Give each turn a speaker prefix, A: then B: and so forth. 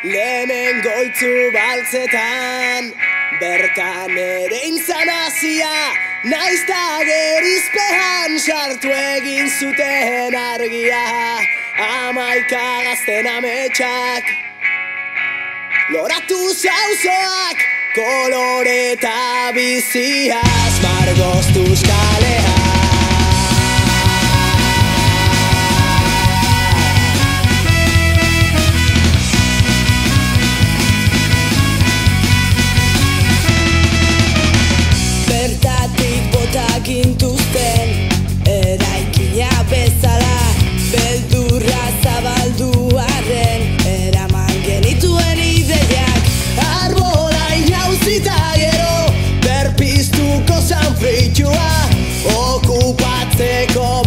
A: Lehenengo itzu baltzetan, bertan ere intzan hasia, naizta gerizpean sartu egin zuten argia. 11 gazten ametsak, loratu zauzoak, kolore eta biziaz, margoztuz kalea. Bertatik botak intuzten, eraikina bezala, beldurra zabaldu arren, eraman genituen ideiak. Arbola inauzita gero, berpiztuko zan fritua, okupatzeko